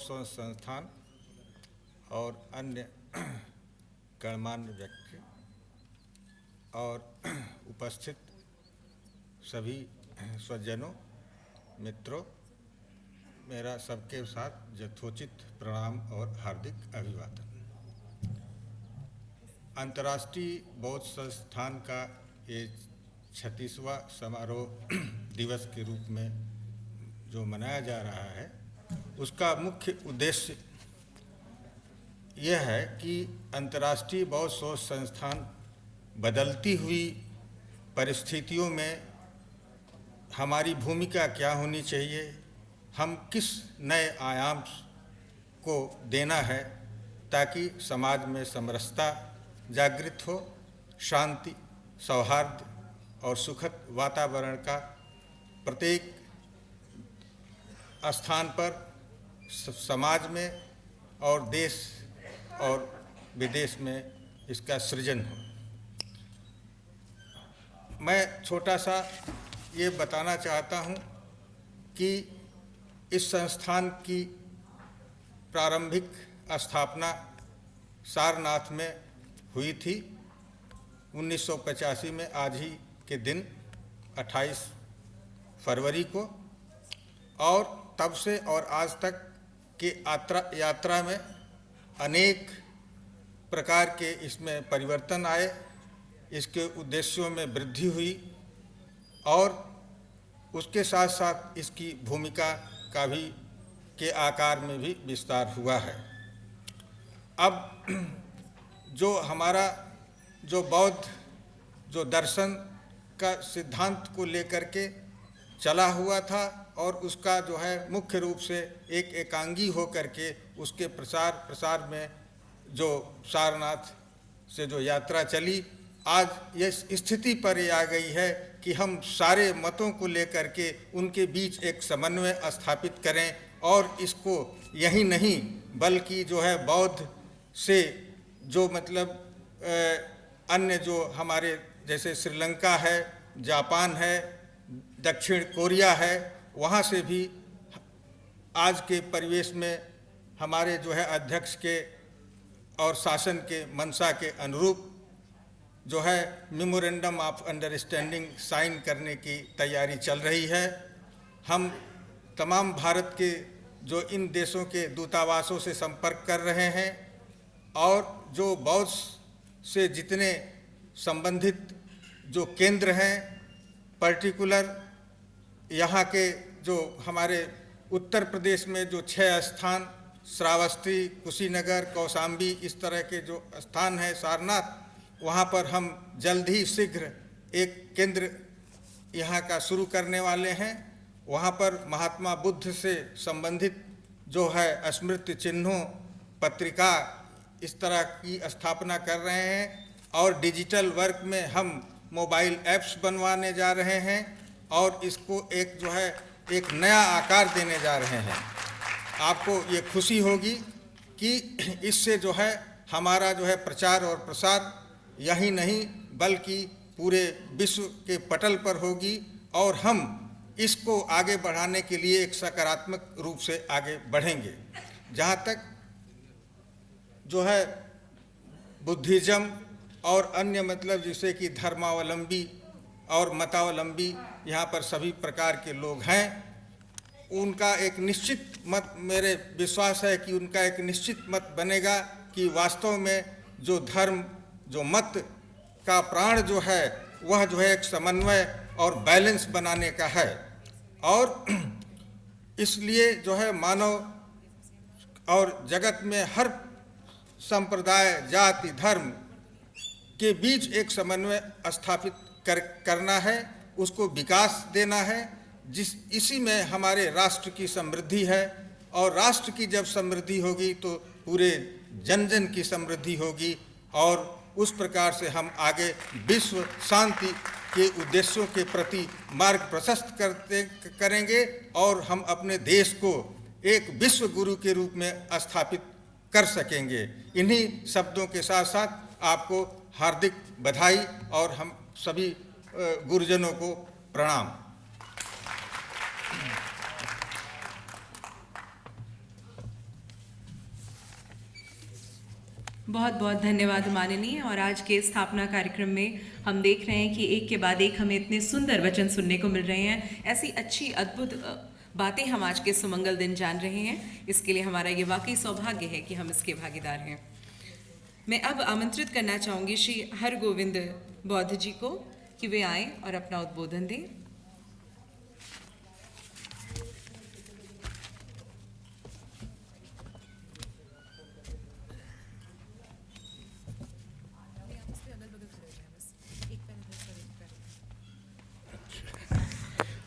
बौद्ध संस्थान और अन्य गणमान्य व्यक्ति और उपस्थित सभी स्वजनों, मित्रों, मेरा सबके साथ यथोचित प्रणाम और हार्दिक अभिवादन। अंतर्राष्ट्रीय बौद्ध संस्थान का ये 36वां समारोह दिवस के रूप में जो मनाया जा रहा है, उसका मुख्य उद्देश्य यह है कि अंतर्राष्ट्रीय बौद्ध शोध संस्थान बदलती हुई परिस्थितियों में हमारी भूमिका क्या होनी चाहिए, हम किस नए आयाम को देना है ताकि समाज में समरसता जागृत हो, शांति, सौहार्द और सुखद वातावरण का प्रत्येक स्थान पर समाज में और देश और विदेश में इसका सृजन हो। मैं छोटा सा ये बताना चाहता हूँ कि इस संस्थान की प्रारंभिक स्थापना सारनाथ में हुई थी 1985 में, आज ही के दिन 28 फरवरी को, और तब से और आज तक के यात्रा में अनेक प्रकार के इसमें परिवर्तन आए, इसके उद्देश्यों में वृद्धि हुई और उसके साथ साथ इसकी भूमिका का भी के आकार में भी विस्तार हुआ है। अब जो हमारा जो बौद्ध जो दर्शन का सिद्धांत को लेकर के चला हुआ था और उसका जो है मुख्य रूप से एक एकांगी हो करके उसके प्रसार में जो सारनाथ से जो यात्रा चली, आज ये स्थिति पर ये आ गई है कि हम सारे मतों को लेकर के उनके बीच एक समन्वय स्थापित करें और इसको यही नहीं बल्कि जो है बौद्ध से जो मतलब अन्य जो हमारे जैसे श्रीलंका है, जापान है, दक्षिण कोरिया है, वहाँ से भी आज के परिवेश में हमारे जो है अध्यक्ष के और शासन के मंशा के अनुरूप जो है मेमोरेंडम ऑफ अंडरस्टैंडिंग साइन करने की तैयारी चल रही है। हम तमाम भारत के जो इन देशों के दूतावासों से संपर्क कर रहे हैं और जो बौद्ध से जितने संबंधित जो केंद्र हैं, पर्टिकुलर यहाँ के जो हमारे उत्तर प्रदेश में जो 6 स्थान, श्रावस्ती, कुशीनगर, कौशाम्बी, इस तरह के जो स्थान हैं, सारनाथ, वहाँ पर हम जल्द ही शीघ्र एक केंद्र यहाँ का शुरू करने वाले हैं। वहाँ पर महात्मा बुद्ध से संबंधित जो है स्मृति चिन्हों, पत्रिका, इस तरह की स्थापना कर रहे हैं और डिजिटल वर्क में हम मोबाइल ऐप्स बनवाने जा रहे हैं और इसको एक जो है एक नया आकार देने जा रहे हैं। आपको ये खुशी होगी कि इससे जो है हमारा जो है प्रचार और प्रसार यही नहीं बल्कि पूरे विश्व के पटल पर होगी और हम इसको आगे बढ़ाने के लिए एक सकारात्मक रूप से आगे बढ़ेंगे। जहाँ तक जो है बुद्धिज़्म और अन्य मतलब जैसे कि धर्मावलंबी और मतावलंबी यहाँ पर सभी प्रकार के लोग हैं, उनका एक निश्चित मत, मेरे विश्वास है कि उनका एक निश्चित मत बनेगा कि वास्तव में जो धर्म, जो मत का प्राण जो है वह जो है एक समन्वय और बैलेंस बनाने का है और इसलिए जो है मानव और जगत में हर संप्रदाय, जाति, धर्म के बीच एक समन्वय स्थापित करना है, उसको विकास देना है, इसी में हमारे राष्ट्र की समृद्धि है और राष्ट्र की जब समृद्धि होगी तो पूरे जन जन की समृद्धि होगी और उस प्रकार से हम आगे विश्व शांति के उद्देश्यों के प्रति मार्ग प्रशस्त करेंगे और हम अपने देश को एक विश्व गुरु के रूप में स्थापित कर सकेंगे। इन्हीं शब्दों के साथ साथ आपको हार्दिक बधाई और हम सभी गुरुजनों को प्रणाम। बहुत बहुत धन्यवाद माननीय। और आज के स्थापना कार्यक्रम में हम देख रहे हैं कि एक के बाद एक हमें इतने सुंदर वचन सुनने को मिल रहे हैं। ऐसी अच्छी अद्भुत बातें हम आज के सुमंगल दिन जान रहे हैं। इसके लिए हमारा ये वाकई सौभाग्य है कि हम इसके भागीदार हैं। मैं अब आमंत्रित करना चाहूँगी श्री हरगोविंद बौद्ध जी को कि वे आएँ और अपना उद्बोधन दें।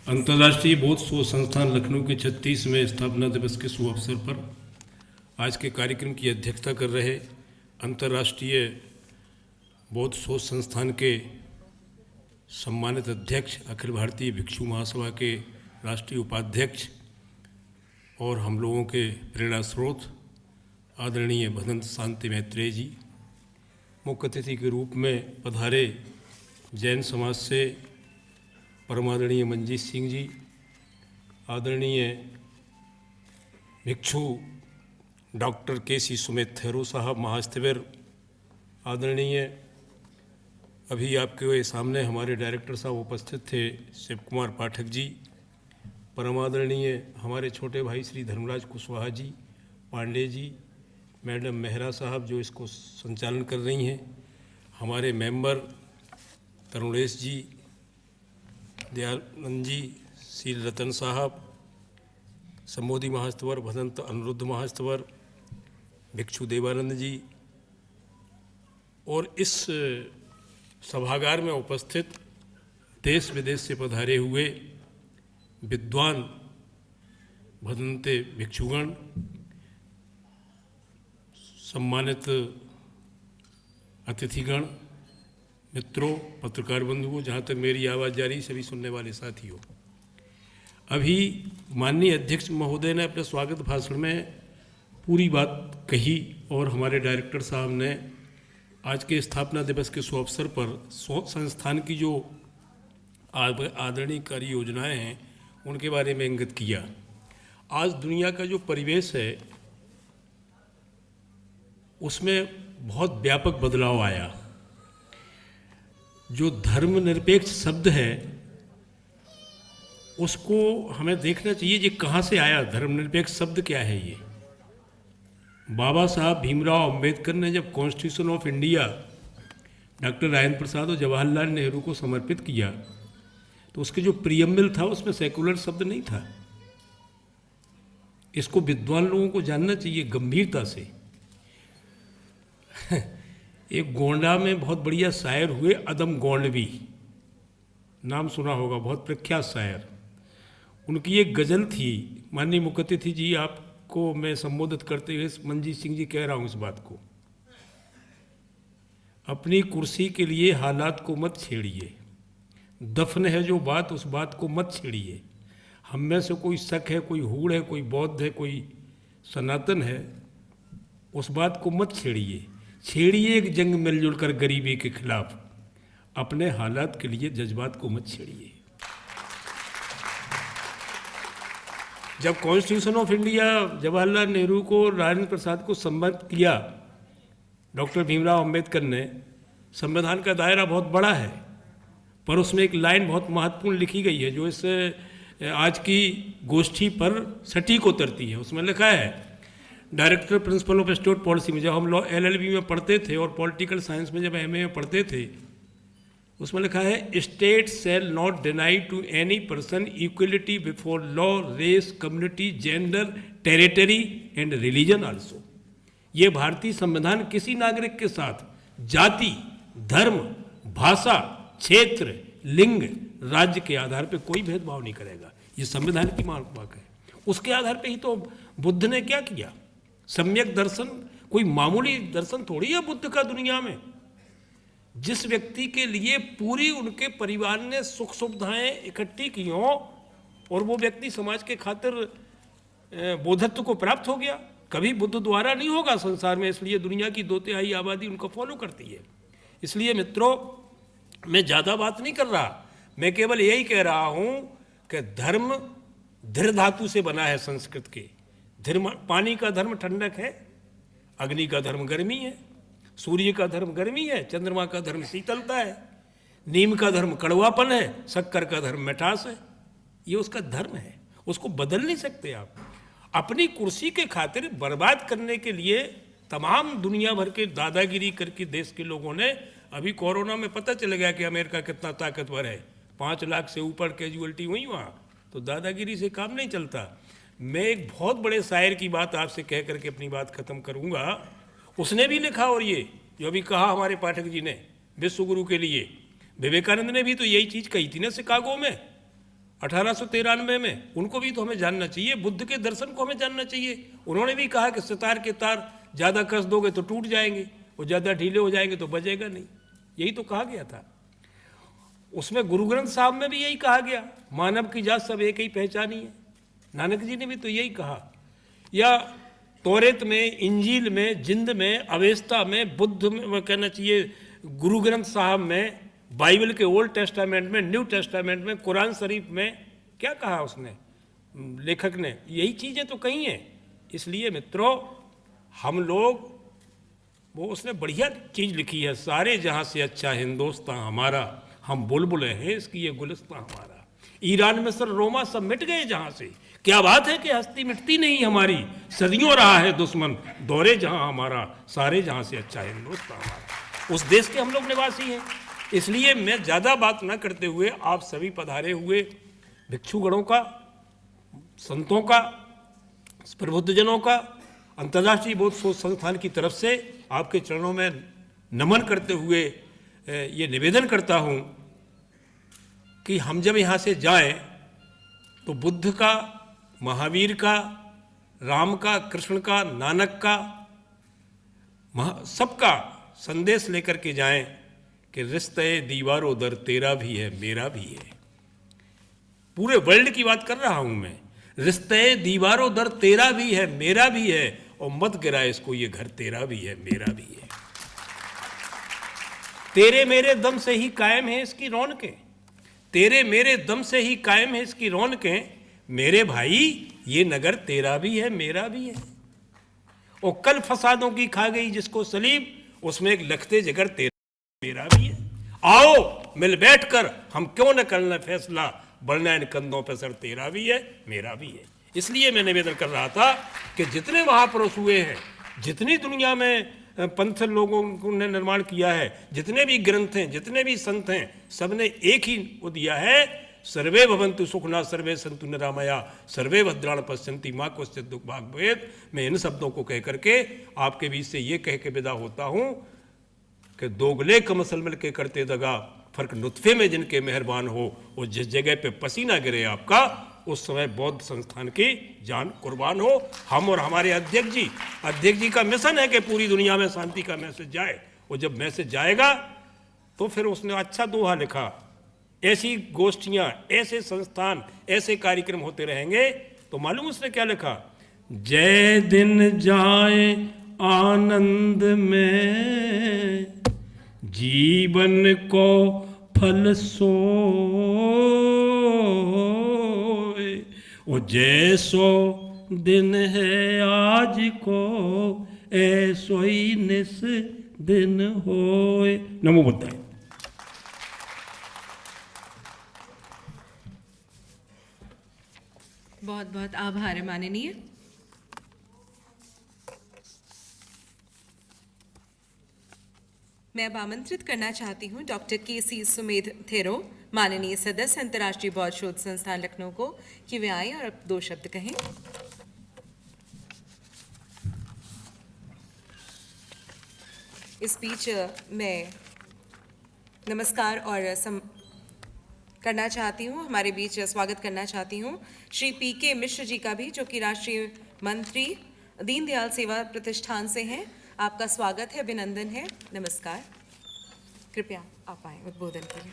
अंतर्राष्ट्रीय बौद्ध शोध संस्थान लखनऊ के 36वें स्थापना दिवस के शुभ अवसर पर आज के कार्यक्रम की अध्यक्षता कर रहे अंतर्राष्ट्रीय बौद्ध शोध संस्थान के सम्मानित अध्यक्ष, अखिल भारतीय भिक्षु महासभा के राष्ट्रीय उपाध्यक्ष और हम लोगों के प्रेरणा स्रोत आदरणीय भदंत शांति मैत्रेय जी, मुख्य अतिथि के रूप में पधारे जैन समाज से परमादरणीय मंजीत सिंह जी, आदरणीय भिक्षु डॉक्टर के.सी. सुमित थेरो साहब महास्थविर, आदरणीय अभी आपके सामने हमारे डायरेक्टर साहब उपस्थित थे शिव कुमार पाठक जी, परमादरणीय हमारे छोटे भाई श्री धर्मराज कुशवाहा जी, पांडे जी, मैडम मेहरा साहब जो इसको संचालन कर रही हैं, हमारे मेंबर तरुणेश जी, दयानंद जी, श्री रतन साहब, संबोधि महास्तवर, भदंत अनुरुद्ध महास्तवर, भिक्षु देवानंद जी और इस सभागार में उपस्थित देश विदेश से पधारे हुए विद्वान भदंते भिक्षुगण, सम्मानित अतिथिगण, मित्रों, पत्रकार बंधुओं, जहाँ तक मेरी आवाज़ जा रही सभी सुनने वाले साथियों, अभी माननीय अध्यक्ष महोदय ने अपने स्वागत भाषण में पूरी बात कही और हमारे डायरेक्टर साहब ने आज के स्थापना दिवस के शुभ अवसर पर संस्थान की जो आदरणीय कार्य योजनाएं हैं उनके बारे में इंगित किया। आज दुनिया का जो परिवेश है उसमें बहुत व्यापक बदलाव आया। जो धर्मनिरपेक्ष शब्द है उसको हमें देखना चाहिए ये कहाँ से आया, धर्मनिरपेक्ष शब्द क्या है। ये बाबा साहब भीमराव अंबेडकर ने जब constitution of India doctor Rajendra Prasad और जवाहरलाल नेहरू को समर्पित किया तो उसके जो प्रियम्बल था उसमें सेकुलर शब्द नहीं था। इसको विद्वान लोगों को जानना चाहिए गंभीरता से। एक गोंडा में बहुत बढ़िया शायर हुए अदम गोंडवी, नाम सुना होगा, बहुत प्रख्यात शायर। उनकी एक गज़ल थी, माननीय मुख्य अतिथि जी आपको मैं संबोधित करते हुए मंजीत सिंह जी कह रहा हूँ इस बात को, अपनी कुर्सी के लिए हालात को मत छेड़िए, दफन है जो बात उस बात को मत छेड़िए, हम में से कोई शक है, कोई हूड़ है, कोई बौद्ध है, कोई सनातन है, उस बात को मत छेड़िए, छेड़िए एक जंग मिलजुल कर गरीबी के खिलाफ, अपने हालात के लिए जज्बात को मत छेड़िए। जब constitution of India Jawaharlal Nehru को राजेंद्र प्रसाद को सम्मानित किया डॉक्टर भीमराव अंबेडकर ने, संविधान का दायरा बहुत बड़ा है पर उसमें एक लाइन बहुत महत्वपूर्ण लिखी गई है जो इस आज की गोष्ठी पर सटीक उतरती है। उसमें लिखा है, director principle of state policy में जब हम लॉ LLB में पढ़ते थे और पॉलिटिकल साइंस में जब MA में पढ़ते थे, उसमें लिखा है, state shall not deny to any person equality before law, race, community, gender, territory and religion also. ये भारतीय संविधान किसी नागरिक के साथ जाति, धर्म, भाषा, क्षेत्र, लिंग, राज्य के आधार पर कोई भेदभाव नहीं करेगा। ये संविधान की मार्ग है। उसके आधार पर ही तो बुद्ध ने क्या किया, सम्यक दर्शन, कोई मामूली दर्शन थोड़ी है बुद्ध का दुनिया में। जिस व्यक्ति के लिए पूरी उनके परिवार ने सुख सुविधाएं इकट्ठी की हों और वो व्यक्ति समाज के खातिर बोधत्व को प्राप्त हो गया, कभी बुद्ध द्वारा नहीं होगा संसार में। इसलिए दुनिया की 2/3 आबादी उनको फॉलो करती है। इसलिए मित्रों, मैं ज़्यादा बात नहीं कर रहा, मैं केवल यही कह रहा हूँ कि धर्म धृ धातु से बना है संस्कृत के। धर्म, पानी का धर्म ठंडक है, अग्नि का धर्म गर्मी है, सूर्य का धर्म गर्मी है, चंद्रमा का धर्म शीतलता है, नीम का धर्म कड़वापन है, शक्कर का धर्म मिठास है। ये उसका धर्म है, उसको बदल नहीं सकते आप। अपनी कुर्सी के खातिर बर्बाद करने के लिए तमाम दुनिया भर के दादागिरी करके देश के लोगों ने, अभी कोरोना में पता चल गया कि अमेरिका कितना ताकतवर है, 5 लाख से ऊपर कैजुअलिटी हुई वहाँ, तो दादागिरी से काम नहीं चलता। मैं एक बहुत बड़े शायर की बात आपसे कह करके अपनी बात खत्म करूँगा। उसने भी लिखा, और ये जो अभी कहा हमारे पाठक जी ने विश्व गुरु के लिए, विवेकानंद ने भी तो यही चीज़ कही थी ना शिकागो में 1893 में। उनको भी तो हमें जानना चाहिए, बुद्ध के दर्शन को हमें जानना चाहिए। उन्होंने भी कहा कि सितार के तार ज़्यादा कस दोगे तो टूट जाएंगे, और ज़्यादा ढीले हो जाएंगे तो बजेगा नहीं, यही तो कहा गया था। उसमें गुरु ग्रंथ साहब में भी यही कहा गया, मानव की जात सब एक ही पहचानी है। नानक जी ने भी तो यही कहा, या तौरेत में, इंजील में, जिंद में, अवेस्ता में, बुद्ध में कहना चाहिए, गुरु ग्रंथ साहब में, बाइबल के ओल्ड टेस्टामेंट में, न्यू टेस्टामेंट में, कुरान शरीफ में क्या कहा उसने, लेखक ने, यही चीज़ें तो कही हैं। इसलिए मित्रों, हम लोग, वो उसने बढ़िया चीज़ लिखी है, सारे जहाँ से अच्छा हिंदुस्तान हमारा, हम बुलबुलें हैं इसकी ये गुलिस्तान हमारा। ईरान में सर रोमा सब मिट गए जहाँ से, क्या बात है कि हस्ती मिटती नहीं हमारी, सदियों रहा है दुश्मन दौरे जहाँ हमारा, सारे जहाँ से अच्छा हिंदुस्तान हमारा। उस देश के हम लोग निवासी हैं। इसलिए मैं ज़्यादा बात ना करते हुए आप सभी पधारे हुए भिक्षुगणों का, संतों का, प्रबुद्धजनों का, अंतर्राष्ट्रीय बौद्ध शोध संस्थान की तरफ से आपके चरणों में नमन करते हुए ये निवेदन करता हूँ कि हम जब यहाँ से जाएं तो बुद्ध का, महावीर का, राम का, कृष्ण का, नानक का, सबका संदेश लेकर के जाएं कि रिश्ते दीवारों दर तेरा भी है मेरा भी है। पूरे वर्ल्ड की बात कर रहा हूं मैं, रिश्ते दीवारों दर तेरा भी है मेरा भी है, और मत गिरा इसको ये घर तेरा भी है मेरा भी है। तेरे मेरे दम से ही कायम है इसकी रौनकें, तेरे मेरे दम से ही कायम है इसकी रौनकें, मेरे भाई ये नगर तेरा भी है मेरा भी है। और कल फसादों की खा गई जिसको सलीब, उसमें एक लखते जिगर तेरा मेरा भी है। आओ मिल बैठकर हम क्यों न कर लें फैसला, बढ़ना इन कंधों पर सर तेरा भी है मेरा भी है। इसलिए मैं निवेदन कर रहा था कि जितने महापुरुष हुए हैं, जितनी दुनिया में पंथ लोगों ने निर्माण किया है, जितने भी ग्रंथ हैं, जितने भी संत हैं, सबने एक ही वो दिया है, सर्वे भवन्तु सुखना सर्वे सन्तु निरामया सर्वे भद्राणि पश्यन्ति मा कश्चित् दुःख भाग् भवेत्। मैं इन शब्दों को कह करके आपके बीच से ये कह के विदा होता हूँ कि दोगले कमसल मिल के करते दगा, फर्क नुत्फे में जिनके मेहरबान हो, वो जिस जगह पे पसीना गिरे आपका, उस समय बौद्ध संस्थान की जान कुर्बान हो। हम और हमारे अध्यक्ष जी का मिशन है कि पूरी दुनिया में शांति का मैसेज जाए, और जब मैसेज जाएगा तो फिर उसने अच्छा दोहा लिखा, ऐसी गोष्ठियाँ, ऐसे संस्थान, ऐसे कार्यक्रम होते रहेंगे। तो मालूम उसने क्या लिखा, जय दिन जाए आनंद में जीवन को फल सोए, ओ जैसो दिन है आज को ऐसो ही निस दिन होए। नमो बुद्धाय। बहुत बहुत आभार है माननीय। मैं अब आमंत्रित करना चाहती हूँ डॉक्टर के.सी. सुमेध थेरो, माननीय सदस्य अंतर्राष्ट्रीय बौद्ध शोध संस्थान लखनऊ को, कि वे आए और अब 2 शब्द कहें। इस बीच मैं नमस्कार और करना चाहती हूँ, हमारे बीच स्वागत करना चाहती हूँ श्री पी.के. मिश्र जी का भी, जो कि राष्ट्रीय मंत्री दीनदयाल सेवा प्रतिष्ठान से हैं। आपका स्वागत है, अभिनंदन है, नमस्कार। कृपया आप आए उद्बोधन के लिए।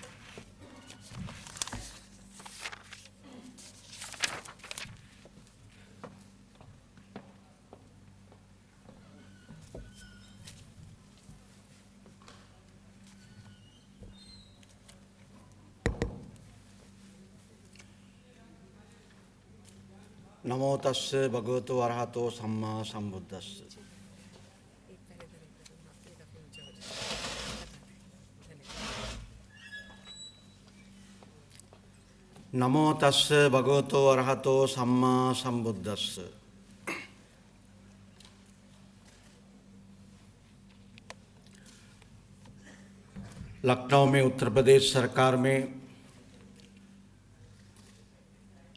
नमो तस्से भगवतो अरहतो सम्मा सम्बुद्धस्से। नमो तस्स भगवतो अरहतो सम्मा संबुद्धस्स। लखनऊ में उत्तर प्रदेश सरकार में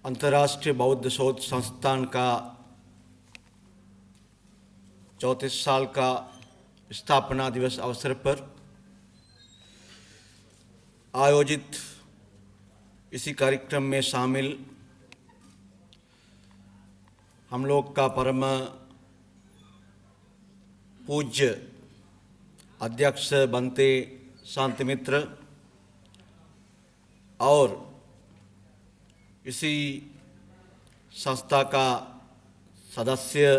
अंतर्राष्ट्रीय बौद्ध शोध संस्थान का 34 साल का स्थापना दिवस अवसर पर आयोजित इसी कार्यक्रम में शामिल हम लोग का परम पूज्य अध्यक्ष बनते शांति मित्र और इसी संस्था का सदस्य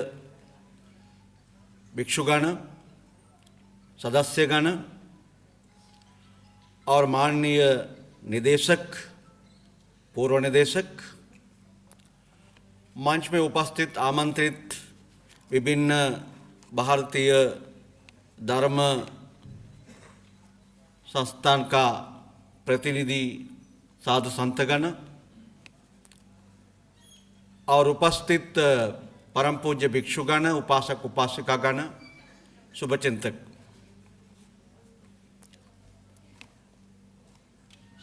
भिक्षुगण, सदस्यगण और माननीय निदेशक, पूर्व निदेशक, मंच में उपस्थित आमंत्रित विभिन्न भारतीय धर्म संस्थान का प्रतिनिधि साधु संतगण और उपस्थित परम पूज्य भिक्षुगण, उपासक उपासिकागण, शुभचिंतक,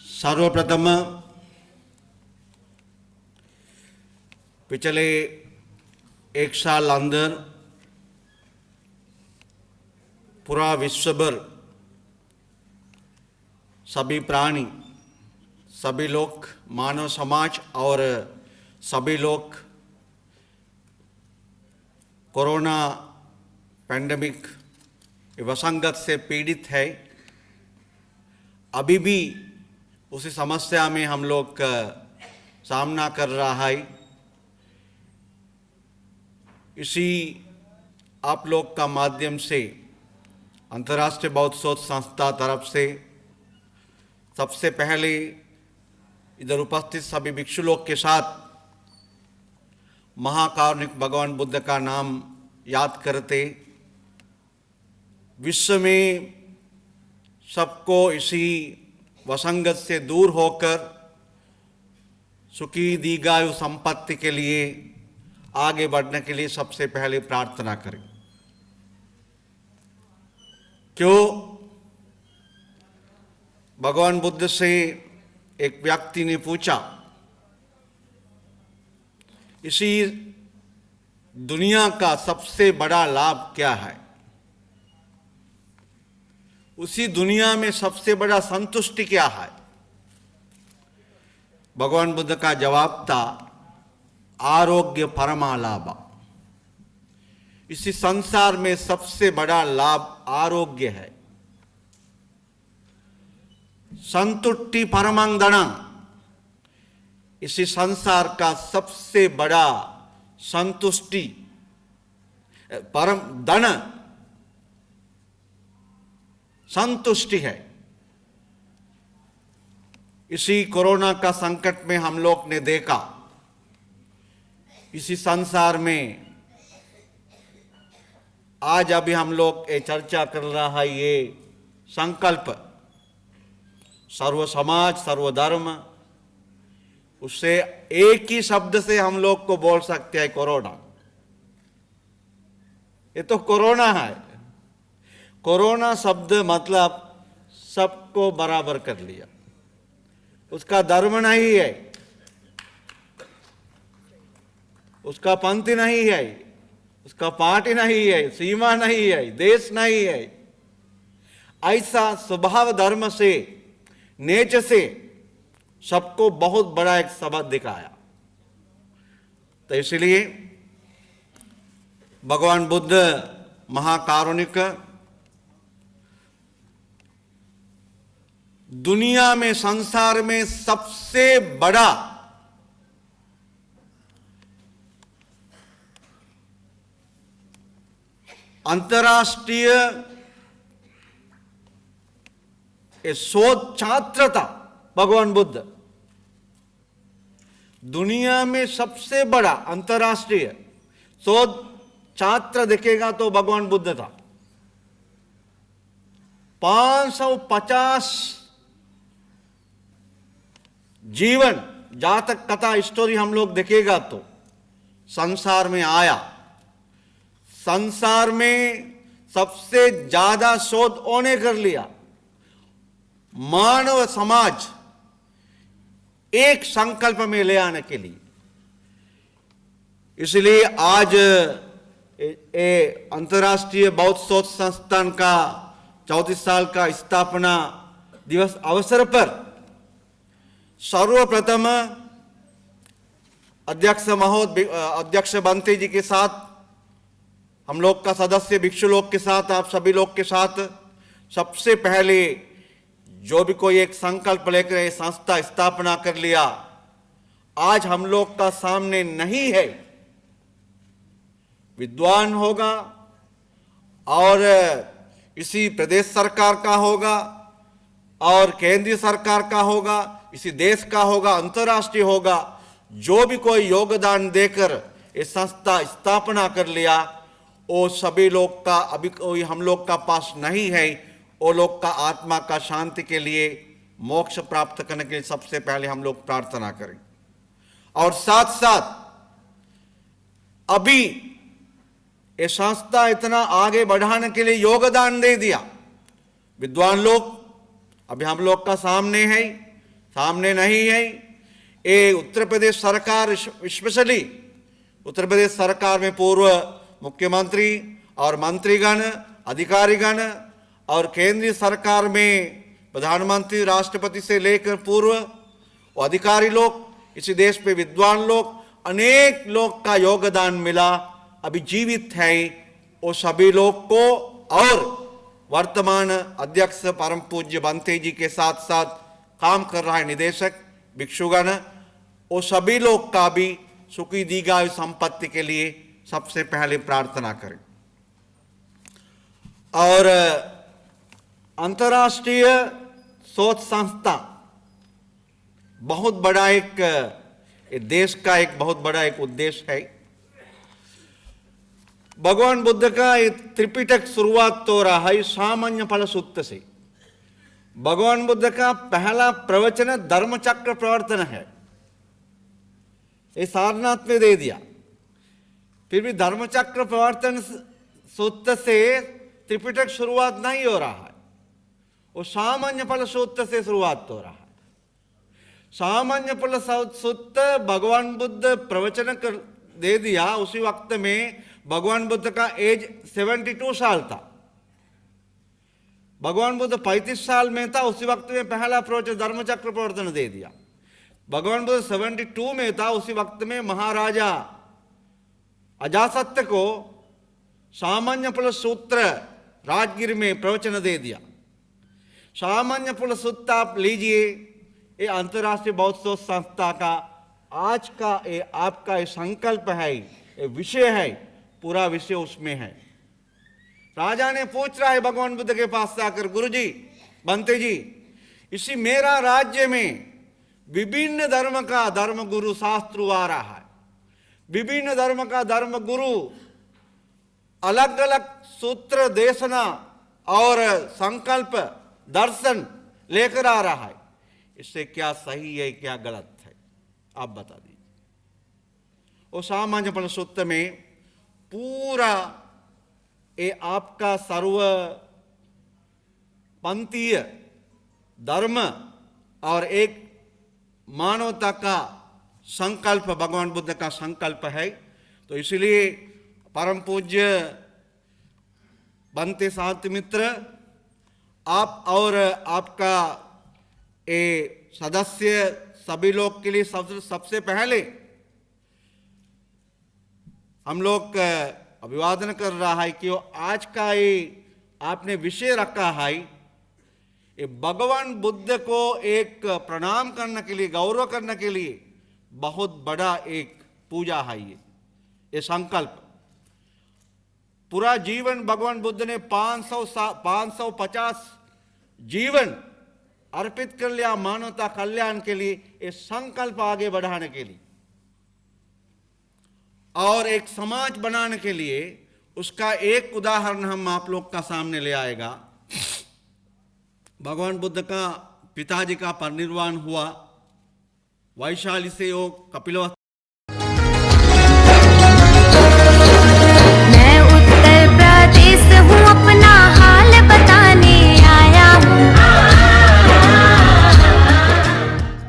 सर्वप्रथम पिछले एक साल अंदर पूरा विश्व भर सभी प्राणी, सभी लोग, मानव समाज और सभी लोग कोरोना पैंडेमिक वसंगत से पीड़ित है। अभी भी उसी समस्या में हम लोग सामना कर रहा है। इसी आप लोग का माध्यम से अंतर्राष्ट्रीय बौद्ध शोध संस्था तरफ से सबसे पहले इधर उपस्थित सभी भिक्षु लोग के साथ महाकारुणिक भगवान बुद्ध का नाम याद करते विश्व में सबको इसी वसंगत से दूर होकर सुखी दीर्घायु संपत्ति के लिए आगे बढ़ने के लिए सबसे पहले प्रार्थना करें। क्यों? भगवान बुद्ध से एक व्यक्ति ने पूछा, इसी दुनिया का सबसे बड़ा लाभ क्या है? उसी दुनिया में सबसे बड़ा संतुष्टि क्या है? भगवान बुद्ध का जवाब था, आरोग्य परमालाभ। इसी संसार में सबसे बड़ा लाभ आरोग्य है। संतुष्टि परमं धनम्, इसी संसार का सबसे बड़ा संतुष्टि परम धन संतुष्टि है। इसी कोरोना का संकट में हम लोग ने देखा, इसी संसार में आज अभी हम लोग ये चर्चा कर रहा है, ये संकल्प सर्व समाज सर्वधर्म, उससे एक ही शब्द से हम लोग को बोल सकते हैं कोरोना। ये तो कोरोना है। कोरोना शब्द मतलब सबको बराबर कर लिया। उसका धर्म नहीं है, उसका पंथ नहीं है, उसका पार्टी नहीं है, सीमा नहीं है, देश नहीं है। ऐसा स्वभाव धर्म से, नेचर से सबको बहुत बड़ा एक सबक दिखाया। तो इसलिए भगवान बुद्ध महाकारुणिक दुनिया में, संसार में सबसे बड़ा अंतर्राष्ट्रीय शोध छात्र था भगवान बुद्ध। दुनिया में सबसे बड़ा अंतर्राष्ट्रीय शोध छात्र दिखेगा तो भगवान बुद्ध था। 550 जीवन जातक कथा स्टोरी हम लोग देखेगा तो संसार में आया, संसार में सबसे ज्यादा शोध उन्होंने कर लिया। मानव समाज एक संकल्प में ले आने के लिए, इसलिए आज अंतर्राष्ट्रीय बौद्ध शोध संस्थान का 34 साल का स्थापना दिवस अवसर पर सर्वप्रथम अध्यक्ष बंते जी के साथ, हम लोग का सदस्य भिक्षु लोग के साथ, आप सभी लोग के साथ सबसे पहले जो भी कोई एक संकल्प लेकर ये संस्था स्थापना कर लिया, आज हम लोग का सामने नहीं है विद्वान होगा और इसी प्रदेश सरकार का होगा और केंद्रीय सरकार का होगा, इसी देश का होगा, अंतर्राष्ट्रीय होगा, जो भी कोई योगदान देकर ये संस्था स्थापना कर लिया, वो सभी लोग का अभी कोई हम लोग का पास नहीं है। वो लोग का आत्मा का शांति के लिए, मोक्ष प्राप्त करने के लिए सबसे पहले हम लोग प्रार्थना करें। और साथ साथ अभी ये संस्था इतना आगे बढ़ाने के लिए योगदान दे दिया विद्वान लोग, अभी हम लोग का सामने है, सामने नहीं है। ये उत्तर प्रदेश सरकार, स्पेशली उत्तर प्रदेश सरकार में पूर्व मुख्यमंत्री और मंत्रीगण, अधिकारीगण और केंद्रीय सरकार में प्रधानमंत्री, राष्ट्रपति से लेकर पूर्व अधिकारी लोग, इसी देश पे विद्वान लोग, अनेक लोग का योगदान मिला, अभी जीवित है वो सभी लोग को, और वर्तमान अध्यक्ष परम पूज्य बंते जी के साथ साथ काम कर रहा है निदेशक भिक्षुगण, वो सभी लोग का भी सुखी दीर्घायु संपत्ति के लिए सबसे पहले प्रार्थना करें। और अंतर्राष्ट्रीय शोध संस्था बहुत बड़ा एक देश का एक बहुत बड़ा एक उद्देश्य है। भगवान बुद्ध का त्रिपिटक शुरुआत तो रहा है सामान्य फल सूत्र से। भगवान बुद्ध का पहला प्रवचन धर्मचक्र प्रवर्तन है, ये सारनाथ में दे दिया। फिर भी धर्मचक्र प्रवर्तन सूत्र से त्रिपिटक शुरुआत नहीं हो रहा है, वो सामान्य फल सूत्र से शुरुआत हो रहा है। सामान्य फल सूत्र भगवान बुद्ध प्रवचन कर दे दिया, उसी वक्त में भगवान बुद्ध का एज 72 साल था। भगवान बुद्ध 35 साल में था, उसी वक्त में पहला प्रवचन धर्मचक्र प्रवर्तन दे दिया। भगवान बुद्ध 72 में था, उसी वक्त में महाराजा अजासत्य को सामान्य फल सूत्र राजगीर में प्रवचन दे दिया। सामान्य फल सूत्र आप लीजिए, ये अंतर्राष्ट्रीय बौद्ध शोध संस्था का आज का ये आपका ये संकल्प है, ये विषय है, पूरा विषय उसमें है। राजा ने पूछ रहा है भगवान बुद्ध के पास जाकर, गुरुजी, बंते जी, इसी मेरा राज्य में विभिन्न धर्म का धर्म गुरु शास्त्र आ रहा है, विभिन्न धर्म का धर्म गुरु अलग अलग सूत्र देशना और संकल्प दर्शन लेकर आ रहा है, इससे क्या सही है क्या गलत है, आप बता दीजिए। वो सामान्य फल सूत्र में पूरा ये आपका सर्व पंथीय धर्म और एक मानवता का संकल्प भगवान बुद्ध का संकल्प है। तो इसलिए परम पूज्य बंते शांति मित्र, आप और आपका ये सदस्य सभी लोग के लिए सबसे पहले हम लोग अभिवादन कर रहा है कि वो आज का ये आपने विषय रखा है, ये भगवान बुद्ध को एक प्रणाम करने के लिए, गौरव करने के लिए बहुत बड़ा एक पूजा है। ये संकल्प पूरा जीवन भगवान बुद्ध ने 550 जीवन अर्पित कर लिया मानवता कल्याण के लिए, ये संकल्प आगे बढ़ाने के लिए और एक समाज बनाने के लिए। उसका एक उदाहरण हम आप लोग का सामने ले आएगा। भगवान बुद्ध का पिताजी का परिनिर्वाण हुआ वैशाली से हो, कपिलवस्तु